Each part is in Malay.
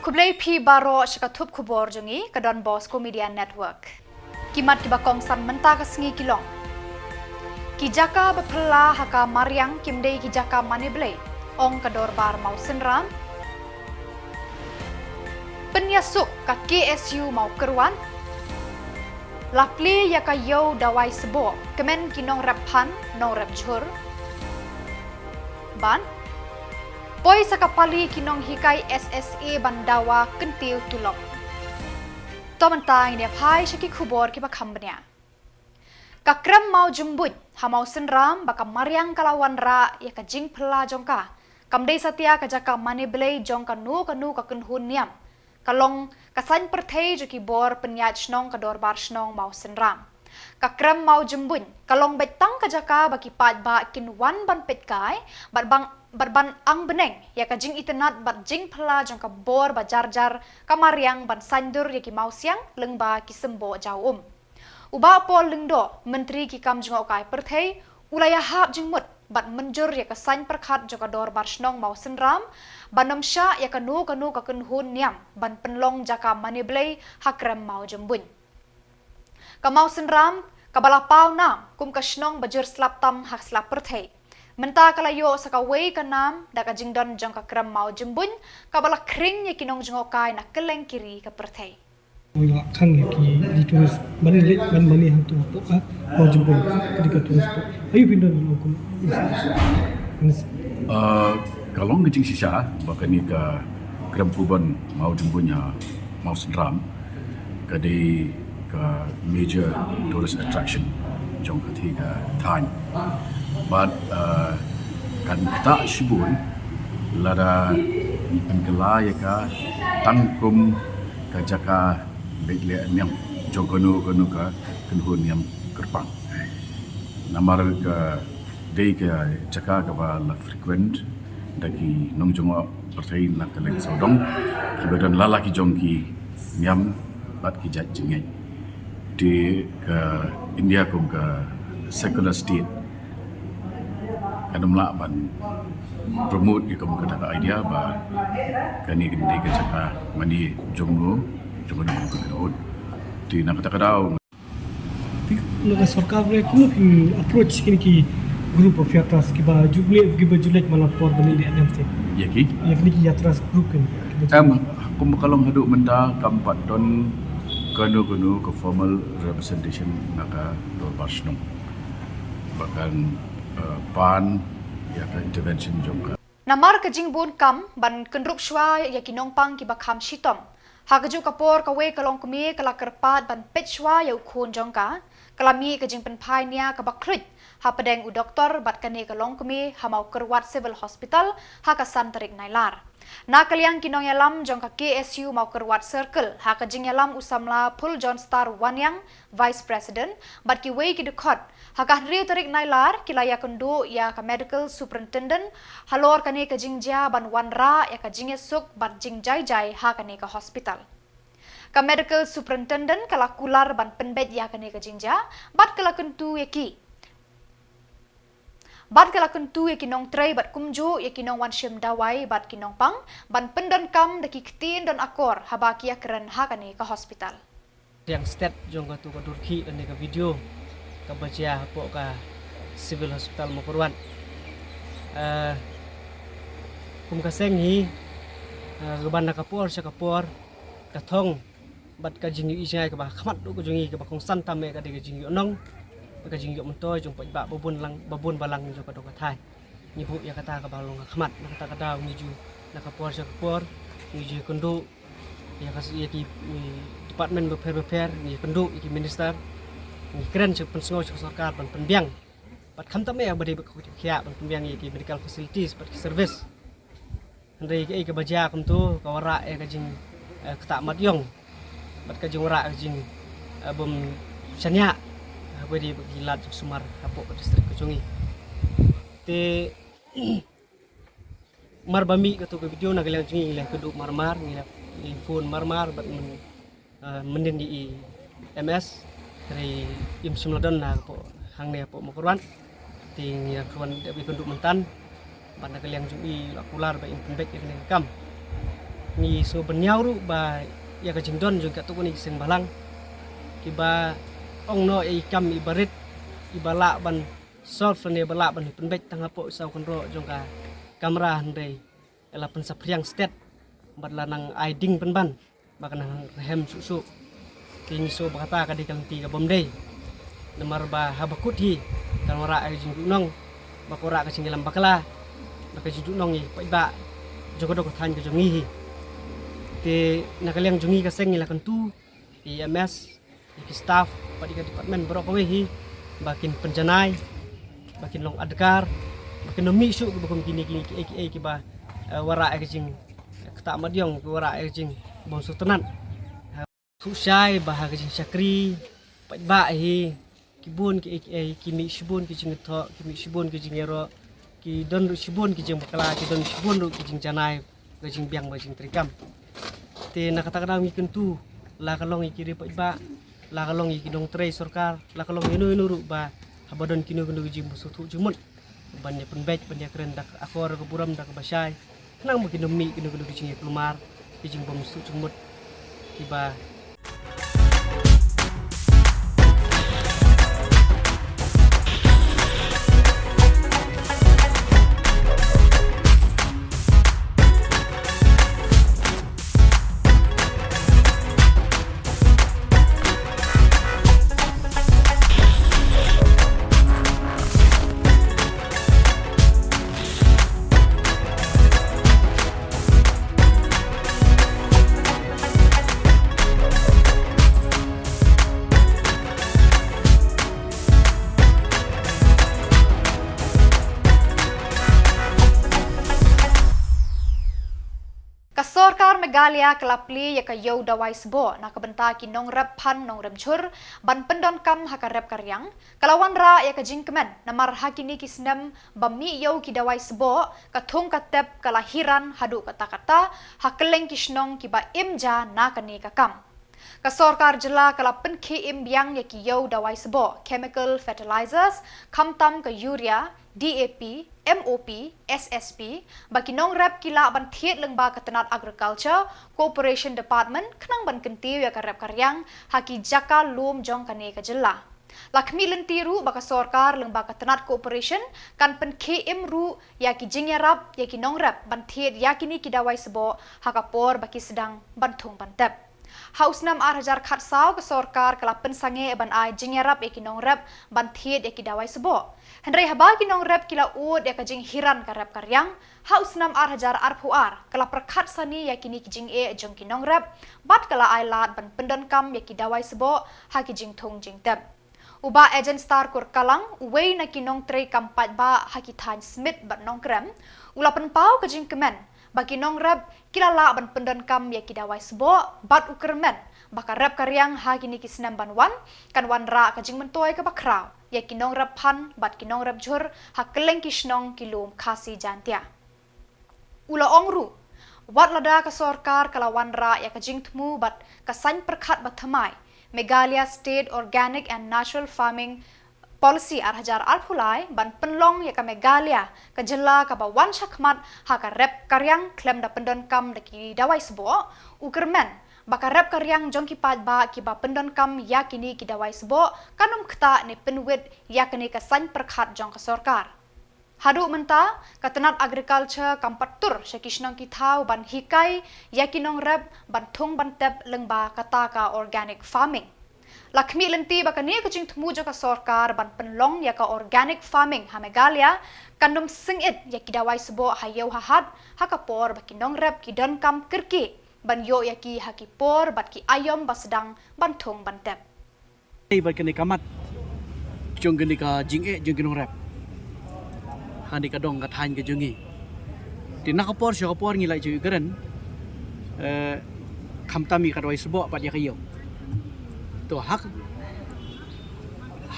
Kublai pi baro shakatup kubor jungi ke Don Bosco Media Network. Kimat kibakong san menta kesengi kilong. Kijaka bepela haka Mariang kimdei kijaka maniblei ong kedor bar mau senram. Penyasuk ka KSU mau keruan. Lapli yaka yo dawai sebo kemen kinong rephan no rep jhur. Ban Poi sakapali kinong hikai SSA bandawa kentiu tulok. Tomantang ini pai syaki kubor kiba kambnya. Kakram mau jembut, hamau senram baka Mariang kalawan ra ya ka jing pela jongka. Kamdei satia ka jaka maniblei jongka nu ka kenhun niam. Kalong kasan perthei juki bor penyat snong ka dorbar snong mau senram. Kakram mau jembut, kalong betang ka jaka baki pat ba kinwan ban petkai, ban ang beneng ya ka jing itenat bat jing pela jong ka bor ba jar kamariang ban sandur ya ki mau siang lengba ki sembo jau uba pol lengdo menteri ki kam jong kai perthei ulaya hap jing mut bat menjur ya ka san perkhat jong ka dor bar snong mau senram banom sha ya ka nu ka kenhun niam ban penlong jaka maniblei hakram mau jembun ka mau senram ka balapau nam kum ka snong bajur slap tam hak slap perthei Menta kalayo sa kaway kanam daka jingdon jong kakram mau jembun kabala kring ya kinong jongokai na keleng kiri ka perthei. Wala kang ki ditulis manilit ban mani hantu po ka mau jembun ketika tulis po. Ayo pindon hukum. Kalau ngejing sisa baka ni ka kram kuban mau jembunnya mau senram kadi ka major tourist attraction jong ketiga time. But kan kita sibun lada pengkelai ka tangkum ka jaka begle nyam jogonu ka kenhun nyam kerpang namar ka dei ka jaka ka ba la frequent dagi nong jongo pertai nak keleng sodong ki badan lalaki jongki nyam bat ki jat jengai di ka India kum ka secular state kadang lah ban promote di kamu kata idea ba kani kini kerja mani jomno nak kenal di nak kata kadau. Tapi lega सरकार रे कुनो approach kini ki group of yatras ki ba julek malapor bani di anam te. Ya ki? Ya kini ki yatras group kan. Kum kalong haduk menta kampat don kanu ke formal representation naka dorbar snong. Bahkan pan ya ka intervention jongka Namar ka jingbun kam ban kenrup shwa ya kinong pang ki bakham shitom hakaju kapor ka we kalong kumi kala kerpat ban petshwa ya ukhun jongka kalami ka jingpen phai nia ka bakrit ha pedeng u doktor bat kane kalong kumi ha mau kerwat civil hospital ha ka santarik nailar na kaliang kinong yalam jongka KSU mau kerwat circle ha ka jing yalam usamla Phul John Star Wanyang vice president bat ki we ki dekot ha ka ri tarik nailar kilaya kundu ya ka medical superintendent halor kane ka jingja ban wanra ya ka jinge suk bat jing jai ha kane ka hospital ka medical superintendent kala kular ban penbet ya kane ka jingja bat kala kuntu ya ki Bat kala kuntu ya kinong tray bat kumju ya kinong wanshim dawai bat kinong pang ban pendon kam daki ketin don akor habaki ya keren hakane ka hospital. Yang step jong ka tu ka Turki dan ka video ka baca po ka civil hospital mo kurwan. Kum ka sengi gaban na kapor sa kapor katong bat ka jingyu isay ka ba khamat do ko jongi ka ba kong santame ka de ka jingyu nong ka jingyu montoy jong pa babun balang jong ka do ka thai ni bu ya kata ka balong ka khamat na kata ka daw ni ju na kapor sa kapor ni ju kondo ya ka ya ki department beper ni kondo ki minister ni keren sa pensngo sa sarkar ban penbiang bat khamtame ya bade ko kya ban penbiang ki medical facilities bat service andai ki ka baja kum tu ka wara ka jing ka mat yong bat ka jing wara ka jing bom chanya badi gilat Sumar Kapok distrik Kecungi te marbami ka to video na galang jungi le kudu marmar ni phone marmar bat mendin di MS dari im sumladon na po hangne po mokorwan ting ya kawan debi kudu mentan ban na galang jungi akular ba impembek ini kam ni so benyau ru ba ya ka jingdon juga tu ni sing balang kiba ong no ikam ibarit ibala ban solve ne bala ban penbek tang apo sau kon ro jong ka kamera handai ela pen sapriang state badla nang aiding penban bakan rehem susu king so bakata ka di kanti ka bomdei namar ba habakut hi kan ora ai jing nong bakora ka singilam bakala baka jidu nong i pa jogo ko than ka jongi hi te nakaliang jongi ka seng ila kan tu EMS iki staff padi ka department bro ko hi bakin penjanai bakin long adkar bakin no misu ko bakum kini ki ba wara ai jing kata madiong wara ai jing bon sutenan susai bah ka jing syakri ba hi kibun ki kimi shibun ki jing tho kimi shibun ki jing ero ki don shibun ki jing bakala ki don shibun ki jing janai ka jing biang ba jing trikam te nakata-kata mi kentu la kalong ikiri ba la kalong ikidong trei sorkar la kalong inu ru ba habadon kinu kinu jim sutu jumut banyak penbek banyak keren dak akor ke buram dak basai nang makin demi kinu kinu jing kelumar jing bom sutu jumut tiba Kasorkar Meghalaya kelapli ya ka yo dawai sebo na kabenta ki nong rep pan nong rem chur ban pendon kam haka rep karyang kalawan ra ya ka jingkemen namar hakini ki snem bami yo ki dawai sebo ka thung ka tep kalahiran hadu kata-kata hakeleng ki snong ki ba imja na kani ka kam Kasorkar jela kalapen ki imbiang ya ki yo dawai sebo chemical fertilizers kamtam ka urea DAP, MOP, SSP, bagi nong rep kila ban thiet lengba ketenat agriculture, cooperation department, kenang ban kentiu ya ka rep karyang, haki jaka lum jong kane ka jela. Lakmi lentiru baka sorkar lengba ketenat cooperation, kan pen KM ru ya ki jingyarap ya ki nong rep ban thiet ya kini kidawai sebo, hakapor baki sedang bantung bantep. Haus 6,000 khat saw ke sorkar kalapen sange ban ai jingyarap ya ki nong rep ban thiet ya ki dawai sebo. Hendrai haba ki nong rep kila ud ya ka jing hiran ka rep karyang haus 6,000 arpuar kala perkat sani ya kini ki jing jong ki nong rep bat kala ai lat ban pendon kam ya ki dawai sebo ha ki jing thong jing tep. Uba agent star kur kalang uwei na ki nong trei kampat ba ha ki than smith bat nong krem ulapan pau ka jing kemen bagi nong rep kila la ban pendon kam ya ki dawai sebo bat ukermen baka rep karyang ha kini ki senam ban wan kan wan ra ka jing mentoy ka bakraw ya kinong rap pan bat kinong rap jur hakeleng kisnong kilum kasi jantia ula ongru wat lada ka sorkar kalawan ra ya ka jingtmu bat kasany perkhat bat thamai Meghalaya State Organic and Natural Farming Policy arhajar alphulai ban penlong ya ka Meghalaya ka jela ka bawan syakmat ha ka rep karyang klem da pendon kam daki dawai sebo ukermen baka rep karyang jong ki pat ba ki ba pendon kam ya kini ki dawai sebo kanum kta ni penwit ya kini ka san perkhat jong ka sorkar hadu menta katenat agriculture kampatur syakisnong ki thau ban hikai ya kinong rep ban thung ban tep lengba kata ka organic farming lakmi lenti baka ni ka jing thmu jo ka sorkar ban penlong ya ka organic farming ha Meghalaya kanum singit ya ki dawai sebo hayo hahad hakapor ba kinong rep ki don kam kirki ban yo yaki hakipor bat ki ayom basdang bantung bantep. Bat kini kamat, jong kini ka jing jong kini rap. Hani ka dong kat han ke jongi. Di nakapor syakapor ngilai cuy keren. Kamtami kadwai sebo bat ya kayo. Tu hak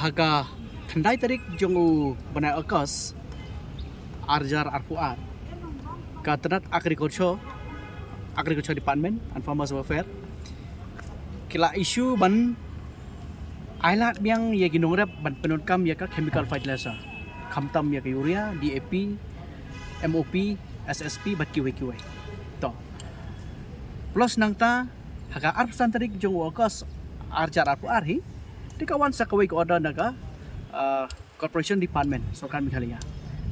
haga tandai tarik jongu banai akas arjar arpuar. Katenat Agriculture Department and Farmers Welfare kila isu ban ailat biang ya ginong rep ban penon kam ya ka chemical fertilizer kamtam ya ka urea DAP MOP SSP bat kiwe to Plus nang ta haka arpsan tarik jong wakas arjar arpu arhi di kawan sakawai ko order naga corporation department Sarkar Meghalaya.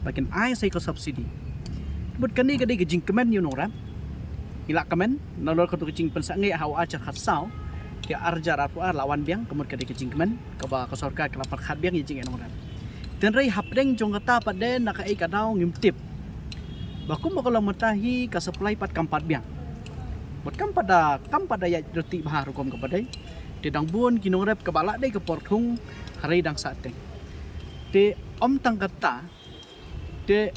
Bagian ai sai ko subsidi. But kani gadi gajing kemen you know ram. Ila kemen nalor ko gajing pensangai hawa ajar khatsau ke arjar arpu ar lawan biang kemud gadi gajing kemen ke ba ke Sarkar ke lapar khat biang jing enong ram. Tenrai hapdeng jong kata pada nakai kadau ngimtip. Baku makalo matahi ka supply pat kampat biang. Buat kam pada ya reti bahar hukum kepada di dang bun kinong rep kebala dai ke porthung hari dang sateng. De om tang kata de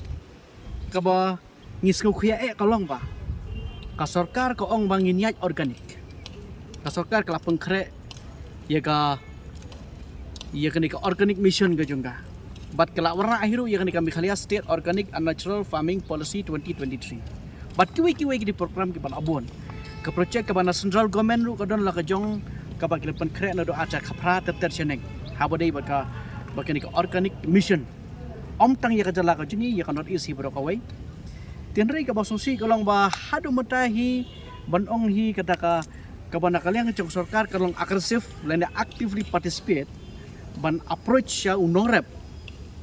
kaba ngisku khia kalong ba. Ka Sarkar ko ong bangin yat organik. Ka Sarkar kala pengkre ya ka ni ka organic mission ga jungga. Bat kala warna akhiru ya ka Meghalaya State Organic and Natural Farming Policy 2023. Bat kiwi di program ki abon. Ke projek ke bana central government ru kadon la ka jong ka ba kilepan kre na do acha khapra ter cheneng habodei ba ka ni ka organic mission om tang ya ka jala ka jini ya ka not isi bro ka wai tenrei ka ba susi kalong ba hadu matahi banong hi kata ka bana kaliang jong Sarkar kalong agresif lenda actively participate ban approach ya unorep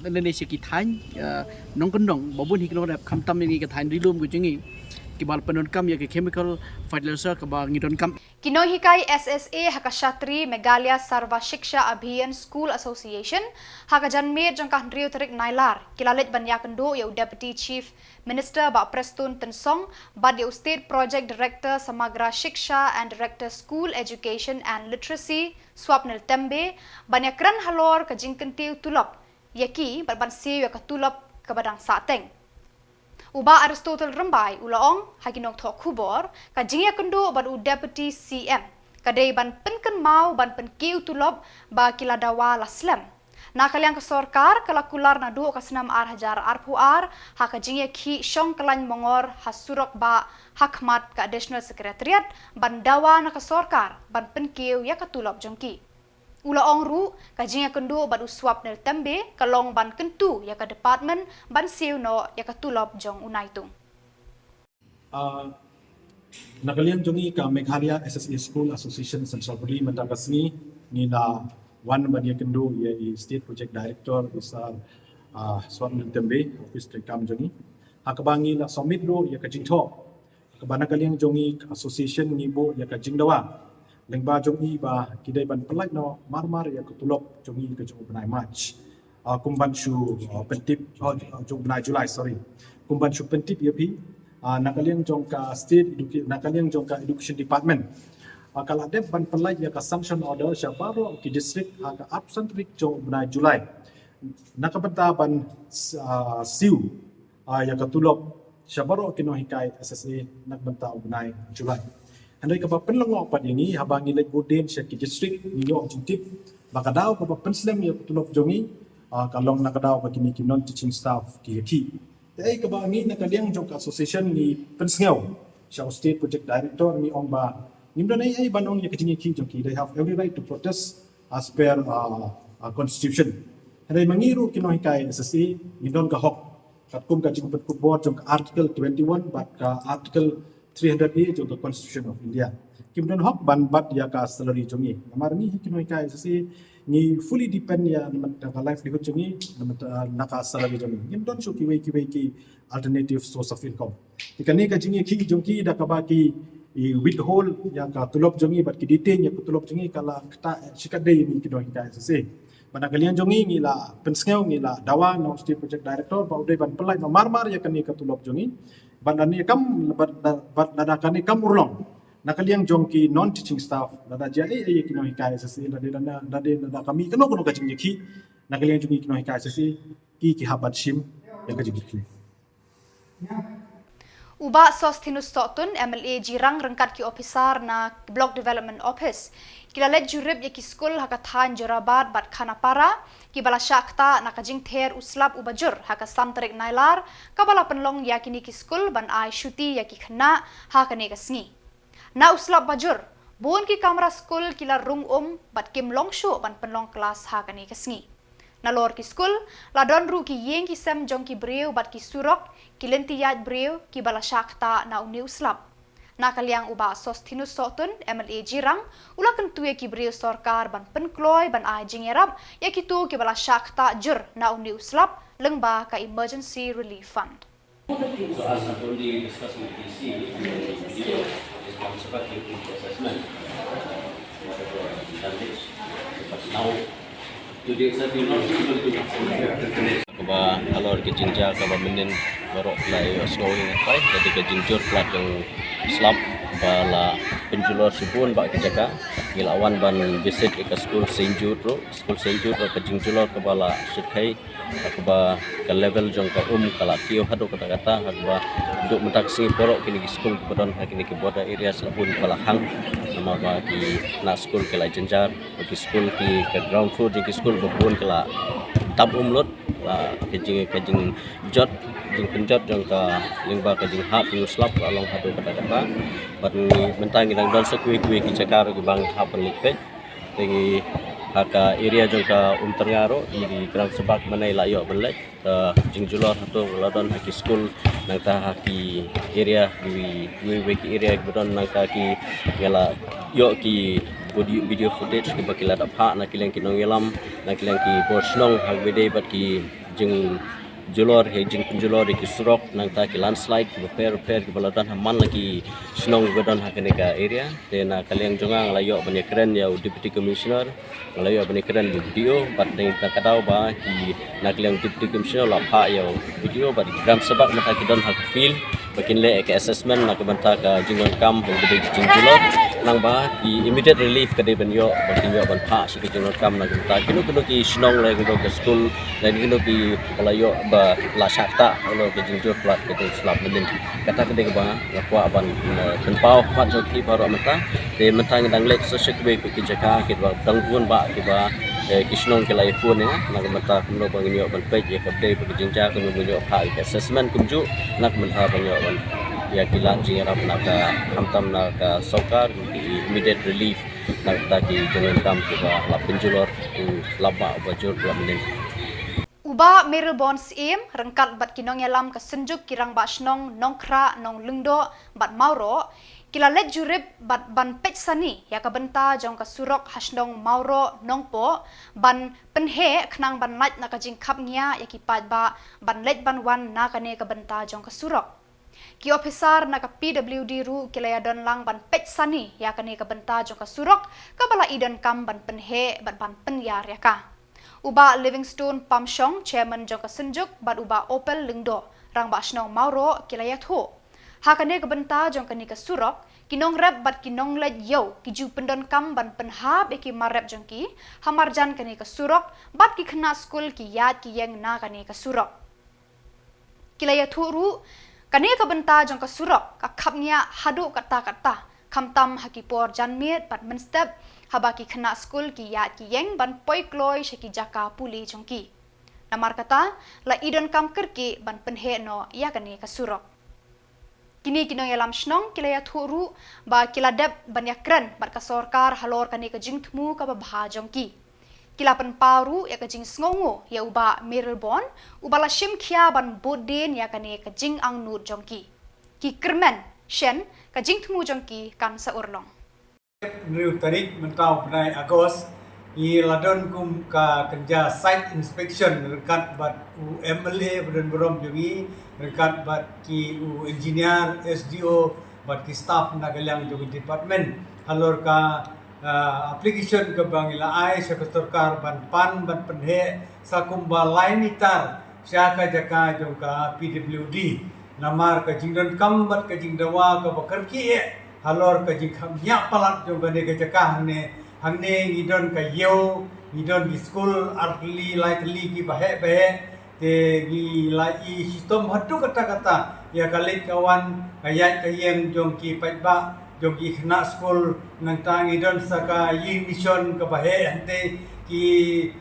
lenda sekitan nong kendong babun hi unorep khamtam ni ka thain rilum ku jingi kibal penunkam ya ke chemical fertilizer ke bang ngidon kam Kinohikai SSA Hakashatri Meghalaya Sarva Shiksha Abhiyan School Association Hakajanmir jangkah Rio Tarik Nailar kilalit banyakendo ya Deputy Chief Minister Ba Prestun Tensong Bad ya State Project Director Samagra Shiksha and Director School Education and Literacy Swapnil Tembe banyakran halor ka jingkentiu tulap yaki barbansi ya katulap ke badang sateng Uba Aristotle Rambai ulaong haginong thok khubor ka jingya kendo ban u deputy CM kadai ban penken mau ban penkiu tulob ba kiladawa laslam nakaliang ka Sarkar kala kular na do ka senam ar hajar arpuar ha ka jingya khi shong kalan mongor hasurok ba hakmat ka additional secretariat ban dawa na ka Sarkar ban penkiu ya ka tulob jongki Ulaong ru kajing kendo ban uswap nel tembe kalong ban kentu ya ka department ban siu no ya ka tulop jong unai tung. Nakalian jongi ka Meghalaya SSA School Association Central Bali mentakasni nila one bania kendo ya State Project Director besar swap nel tembe office rekam jongi hakabangi la summit ro ya ka jingtho kabana kalian jongi association ngibo ya ka jingdawa lengba jongi ba kidai ban pelai no marmar ya kutulok jongi ke jong benai March kumban shu pentip jong benai Julai sorry kumban shu pentip ya pi nakaliang jong ka state nakaliang jong ka education department kala dep ban pelai ya ka sanction order syabaro ki district ka absent week jong benai Julai nakabenta ban siu ya katulok syabaro kinohikai SSA nakbenta benai Julai Andai kapag penlongok pad ini habang ilay budin siya ki district niyo jintip bakadaw kapag penslem ya kutulok jongi kalong nakadaw pag kini non teaching staff ki ki ay kapag ni nakaliang jong association ni pensngaw siya state project director ni ong ba nimdo na ay banong ya kijingi ki jong ki they have every right to protest as per constitution andai mangiru kinohikai SSA nindon ka hok katkum ka jing petkubot jong article 21 bat ka article 300A jong Constitution of India. Kimdon hok ban bat ya ka salary jongi. Amar ni hikinoi kai sasi ni fully depend ya ka livelihood jongi naka salary jongi. Kimdon shu ki alternative source of income. Ikani ka jingi ki jongi da ka ba ki withhold ya ka tulop jongi bat ki detain ya ka tulop jongi kala kata sikadai ni kinoi kai sasi. Bana kalian jongi ngila pensngeu ngila dawa no state project director ba udai ban pelai no marmar ya kani ka tulop jongi. Bandani kam nada kani kam urlong nakaliang jongki non teaching staff nada jai ay kino hikai sasi nada kami kano kajing ki nakaliang jongi kino hikai sasi ki habat shim ya kajing ki Uba Sostinus Sotun MLA Jirang rengkat ki officer na Block Development Office kilalet jurib ya ki skul hakathan Jorabat bat Khanapara ki bala syakta na kajing ther uslap ubajur haka santarik nailar kabala penlong ya kini ki skul ban ai shuti ya ki khna hakane kasngi na uslap bajur bon ki kamera skul kila rung bat kim longshu ban penlong kelas hakane kasngi na lor ki skul ladon ru ki yeng ki sem jong ki breu bat ki surok ki lentiyat breu ki bala syakta na uni uslap Nakaliang uba Sostinus Sotun MLA Jirang ula kentue ki beriu sorkar ban penkloy ban ajing erap ya kitu ki bala syakta jur na undi uslap lengba ka emergency relief fund. So as already discussed with DC, video is constructive assessment. But now, today itself we not able to Kaba alor ke jinja kaba menin barok lai snowing kai jadi ke jinjur plat yang slap bala penjulor subun ba ke jaga gilawan ban visit ke school Saint Jude ke jinjulor ke bala sikai kaba ke level jong ka kala tio hado kata kaba untuk mentaksi porok kini ke school ke bodon kini ke border area sabun bala hang nama ba ki na school ke la jinjar ke school ke ground floor ke school bobon ke la tab umlot kajing jot jing penjot jong ka lingba kajing hap nuslap along hado kata bat ni mentang idang don sekui ki cakar ki bang hap likpet lagi haka area jong ka terngaro di kerang sebak manai layo belek jing julor hatu ladon haki school nang ta haki area di ki area bedon nang ta ki gala yo ki video footage ki bakila da pha na kilang kinong yalam na kilang ki borsnong hagwede bat ki jing julor he jing penjulor ki surok nang ta ki landslide repair ki baladan haman lagi snong bedon hakene ka area te na kaliang jongang layo bani keren ya deputy commissioner layo bani keren video bat ding ta kadau ba ki na kaliang deputy commissioner la pha ya video bat gram sebab mata ki don hak feel bakin le ke assessment na ke banta ka jingon kam gede jing julor nang ba ki immediate relief kade ben yo bakin yo ban pha si ke jingon kam na ta kinu ki snong le ke school dan kinu ki layo ba la sakta lo ke jingjur plat ke slap melin kata kede ba lakwa ban tenpau pat jo ki baro mata te mentang dang lek so sek be ki jaka ke ba dang pun ba ki ba kisnong ke lai pun ya nak mata kuno bang yo ban pej ya ke be ke jingja kuno yo pha assessment kunju nak mentha bang yo ban ya kilan jinga nak ka hamtam nak ka sokar immediate relief nak ta ki jangan kam ke ba la penjulor laba bajur la melin Uba Meril Bonds Im rengkat bat kinong yalam ke senjuk kirang ba snong nongkra nong lungdo bat mauro kila let jurib bat ban pech sani ya ka benta jong ka surok hasnong mauro nongpo ban penhe khnang ban lait na ka jingkhap nya ya ki pat ba ban let ban wan na ka ne ka benta jong ka surok ki officer na ka PWD ru kila ya don lang ban pech sani ya ka ne ka benta jong ka surok ka bala idan kam ban penhe bat ban penyar ya ka Uba Livingstone Pamshong chairman jong ka senjuk bat uba Opel Lingdo rang ba snong mauro kilaya thu hakane ka benta jong ka ni ka surok kinong rep bat kinong let yo kiju pendon kam ban penhab eki marep jong ki hamarjan ka ni ka surok bat ki khna school ki yat ki yang na ka ni ka surok kilaya thu ru ka ni ka benta jong ka surok ka khapnya hadu kata kamtam hakipor janmiet bat menstep habaki khna school ki yat ki yeng ban poi kloi sheki jaka puli jongki namar kata la idon kam kerki ban penhe no ya kani ka surok kini kinong yalam snong kilaya thuru ba kiladep ban yakran bat ka sorkar halor kani ka jingthmu ka ba bha jongki kilapan paru ya ka jing sngongo ya uba Merelbon ubala shimkhia ban bodden ya kani ka jing angnut jongki ki kermen shen ka jingthmu jongki kan sa urlong New tarik mentau penai Agos i ladon kum ka kerja site inspection rekat bat u MLA beren berom jungi rekat bat ki u engineer SDO bat ki staff nagalang jungi department halor ka application ke bangila ai sektorkar ban pan ban penhe sakumba lain itar syaka jaka jongka PWD namar ka jingdon kam bat ka jingdawa ka bakarki halor ka jing nya palat jo gane ka jaka hangne ngidon ka yo ngidon di school artli likely ki bahe te gi lai sistem hatu kata ya kalik kawan kayat kayeng jong ki paitba jong ki khna school nang tang ngidon saka yi mission ka bahe ante ki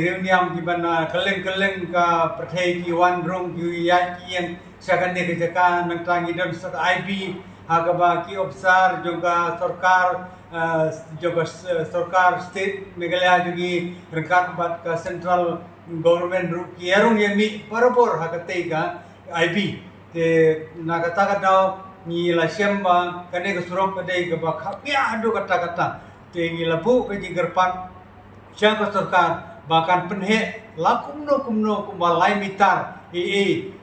reuniam ki bana keleng ka perthai ki wan rong ki ya ki yang sakane ka jaka nang tang ngidon saka IB Agaba ki obsar juga sorkar state Meghalaya juga rekat bat ka central government ru ki erung yemi parapor hakate ka IB te nakata ka daw ni la syamba kade ke surok kade ke ba khapia adu kata-kata te ngi la bu ke jigerpat sya ke sarkar bahkan penhe la kumno kumalai mitar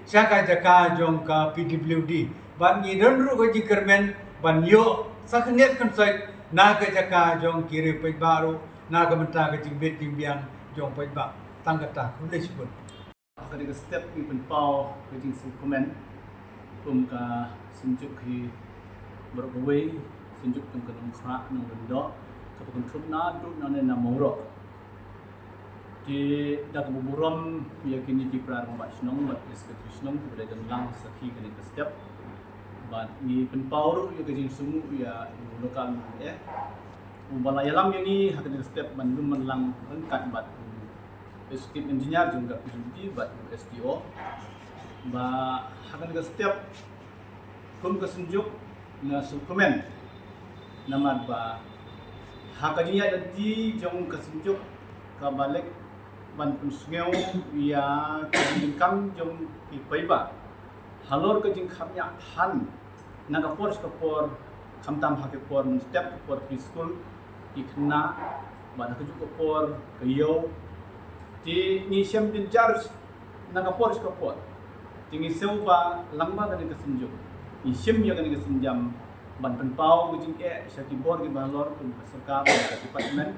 sya ka jaka jong ka PWD ban ni donru ke jigermen ban yo saknet kan sai na ke jaka jong kiri pe baru na ke menta ke jimbet jimbiang jong pe ba tang kata kulai sebut kadi ke step ni penpau ke jing su komen ka sinjuk hi bergawai sinjuk teng ke nong khra nong bendo ke pun trup na du na ne na moro di dak buburom yakini di prar ma snong mat is ke snong ke dan lang sakhi ke ke step ban ni penpau ru ya ke jing sumu ya lokal umbala yalam yang ni hak ke step ban dum man lang rengkat bat executive engineer juga PWD bat SDO ba hakan ke setiap kum kesenjuk na suplemen nama ba hakanya dan di jong kesenjuk ka balik ban pusngeu ya kingkam jong ipaiba halor ke jing khamya than na ka por khamtam hake por step por preschool ikna ba ka juk por kayo di ni syam din charge na ka por tingi seuba lamba kan ke senjuk ni syam ya kan ke senjam ban penpau gujing syaki bor ke balor kun sarkar ke department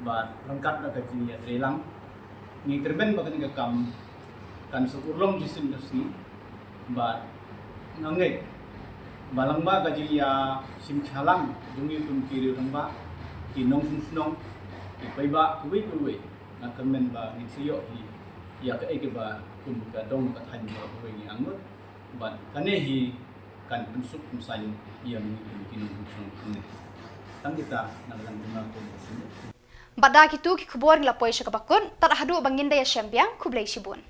ban rangkat na ka jing ya trelang ni kerben ba kan ke kam kan surulong di industri ban ngangai balangba ka jing ya sim khalang jungi kun kiri rangba kinong sunong ipaiba kuwi akan memba insiyo ya ke ba kum ka dong ka than ba ko ni angut ban kanehi kan pensuk musain yang kinung ni tang kita nalang tuna ko Bada kitu ki kubor ngla poy syakabakun tar hadu banginda ya syambiang kublai sibun.